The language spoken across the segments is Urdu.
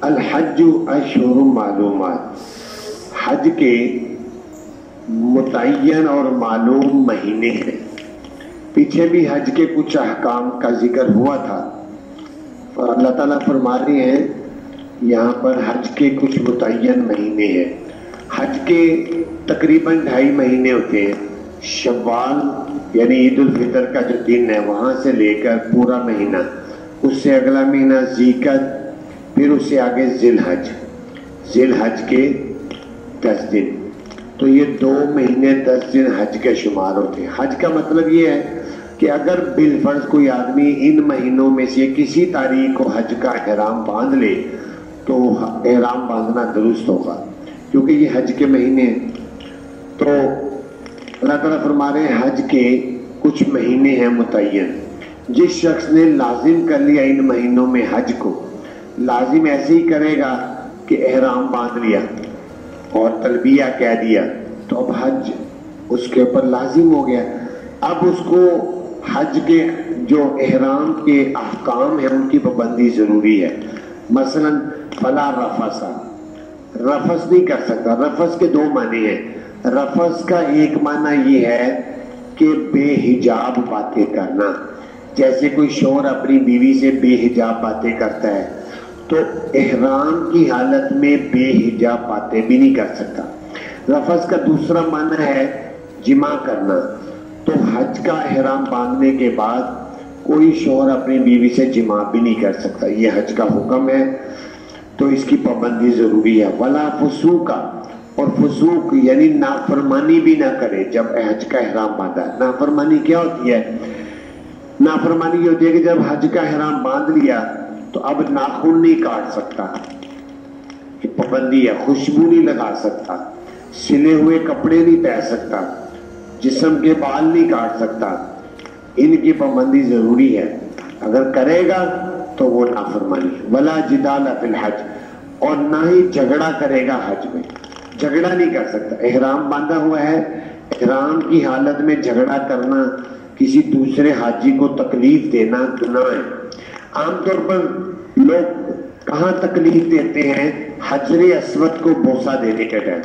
الحج اشہر معلومات، حج کے متعین اور معلوم مہینے ہیں۔ پیچھے بھی حج کے کچھ احکام کا ذکر ہوا تھا، اور اللہ تعالیٰ فرما رہے ہیں یہاں پر حج کے کچھ متعین مہینے ہیں۔ حج کے تقریباً 2.5 مہینے ہوتے ہیں۔ شوال یعنی عید الفطر کا جو دن ہے وہاں سے لے کر پورا مہینہ، اس سے اگلا مہینہ ذیقعدہ، پھر اس سے آگے ذی الحج کے 10 دن۔ تو یہ 2 مہینے 10 دن حج کے شمار ہوتے ہیں۔ حج کا مطلب یہ ہے کہ اگر بالفرض کوئی آدمی ان مہینوں میں سے کسی تاریخ کو حج کا احرام باندھ لے تو احرام باندھنا درست ہوگا، کیونکہ یہ حج کے مہینے ہیں۔ تو اللہ تعالیٰ فرما رہے ہیں حج کے کچھ مہینے ہیں متعین۔ جس شخص نے لازم کر لیا ان مہینوں میں حج کو، لازم ایسے ہی کرے گا کہ احرام باندھ لیا اور تلبیہ کہہ دیا تو اب حج اس کے اوپر لازم ہو گیا۔ اب اس کو حج کے جو احرام کے احکام ہیں ان کی پابندی ضروری ہے۔ مثلا فلا رفث، رفث نہیں کر سکتا۔ رفث کے 2 معنی ہیں۔ رفث کا ایک معنی یہ ہے کہ بے حجاب باتیں کرنا، جیسے کوئی شوہر اپنی بیوی سے بے حجاب باتیں کرتا ہے تو احرام کی حالت میں بے حجاب باتیں بھی نہیں کر سکتا۔ رفث کا دوسرا معنی ہے جمع کرنا۔ تو حج کا احرام باندھنے کے بعد کوئی شوہر اپنی بیوی سے جمع بھی نہیں کر سکتا، یہ حج کا حکم ہے، تو اس کی پابندی ضروری ہے۔ ولا فسوق، اور فسوق یعنی نافرمانی بھی نہ کرے جب حج کا احرام باندھا۔ نافرمانی کیا ہوتی ہے؟ نافرمانی یہ ہوتی ہے کہ جب حج کا احرام باندھ لیا تو اب ناخن نہیں کاٹ سکتا، یہ پابندی ہے۔ خوشبو نہیں لگا سکتا، سلے ہوئے کپڑے نہیں پہن سکتا، جسم کے بال نہیں کاٹ سکتا، ان کی پابندی ضروری ہے۔ اگر کرے گا تو وہ نافرمانی ہے۔ ولا جدال فی الحج، اور نہ ہی جھگڑا کرے گا حج میں، جھگڑا نہیں کر سکتا۔ احرام باندھا ہوا ہے، احرام کی حالت میں جھگڑا کرنا، کسی دوسرے حاجی کو تکلیف دینا گناہ ہے۔ عام طور پر لوگ کہاں تکلیف دیتے ہیں؟ حجر اسود کو بوسہ دینے کے ٹائم۔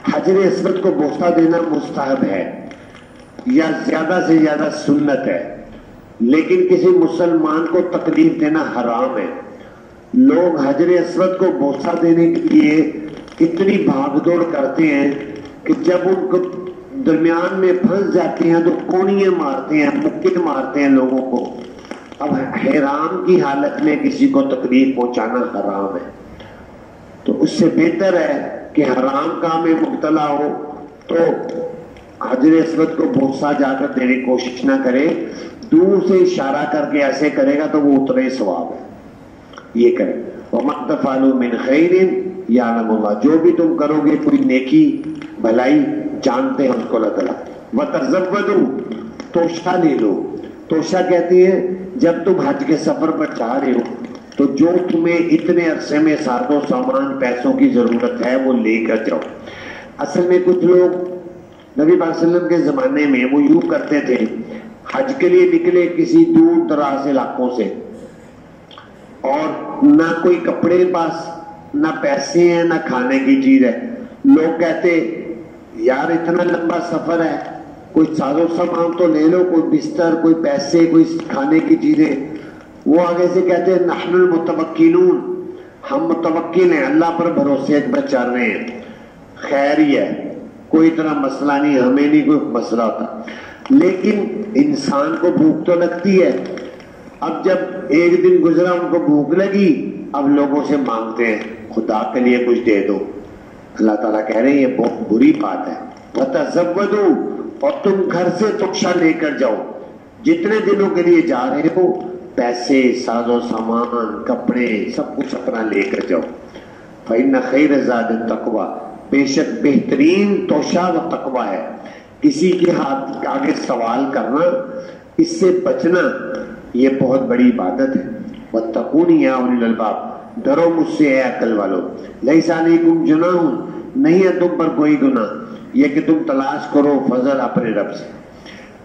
حجر اسود کو بوسہ دینا مستحب ہے یا زیادہ سے زیادہ سنت ہے، لیکن کسی مسلمان کو تکلیف دینا حرام ہے۔ لوگ حجر اسود کو بوسہ دینے کے لیے اتنی بھاگ دوڑ کرتے ہیں کہ جب ان کو درمیان میں پھنس جاتے ہیں تو کونیاں مارتے ہیں، مکے مارتے ہیں لوگوں کو۔ اب احرام کی حالت میں کسی کو تکلیف پہنچانا حرام ہے، تو اس سے بہتر ہے کہ حرام کام میں مبتلا ہو تو حجر اسود کو بوسہ جا کر دینے کی کوشش نہ کرے، دور سے اشارہ کر کے ایسے کرے گا تو وہ اتنے ثواب ہے، یہ کرے۔ وَمَا تَفْعَلُوا مِنْ خَيْرٍ یعلم اللہ، جو بھی تم کرو گے کوئی نیکی بھلائی جانتے ہیں اس کو اللہ تعالیٰ۔ وَتَزَوَّدُوا، توشہ لے لو۔ توشہ کہتی ہے جب تم حج کے سفر پر جا رہے ہو تو جو تمہیں اتنے عرصے میں ساز و سامان پیسوں کی ضرورت ہے وہ لے کر جاؤ۔ اصل میں کچھ لوگ نبی پاک صلی اللہ علیہ وسلم کے زمانے میں وہ یوں کرتے تھے، حج کے لیے نکلے کسی دور دراز علاقوں سے، اور نہ کوئی کپڑے پاس، نہ پیسے ہیں، نہ کھانے کی چیز ہے۔ لوگ کہتے یار اتنا لمبا سفر ہے، کوئی ساز و سامان تو لے لو، کوئی بستر، کوئی پیسے، کوئی کھانے کی چیزیں۔ وہ آگے سے کہتے ہیں نحن المتوکلون، ہم متوکل ہیں، اللہ پر بھروسے پر چل رہے ہیں، خیر ہی ہے، کوئی اتنا مسئلہ نہیں، ہمیں نہیں کوئی مسئلہ ہوتا۔ لیکن انسان کو بھوک تو لگتی ہے۔ اب جب ایک دن گزرا ان کو بھوک لگی، اب لوگوں سے مانگتے ہیں خدا کے لیے کچھ دے دو۔ اللہ تعالیٰ کہہ رہے ہیں یہ بہت بری بات ہے۔ وَتَزَوَّدُوا، اور تم گھر سے توشہ لے کر جاؤ، جتنے دنوں کے لیے جا رہے ہو پیسے، ساز و سامان، کپڑے، سب کچھ اپنا لے کر جاؤ۔ فَإِنَّ خَيْرَ زَادِ التَّقْوَىٰ، بے شک بہترین توشہ و تقویٰ ہے۔ کسی کے ہاتھ آگے سوال کرنا، اس سے بچنا، یہ بہت بڑی عبادت ہے۔ وَاتَّقُونِ يَا أُولِي الْأَلْبَابِ، ڈرو مجھ سے اے عقل والو۔ لَيْسَ عَلَيْكُمْ جُنَاحٌ، نہیں ہے تم پر کوئی گناہ، یہ کہ تم تلاش کرو فضل اپنے رب سے۔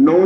9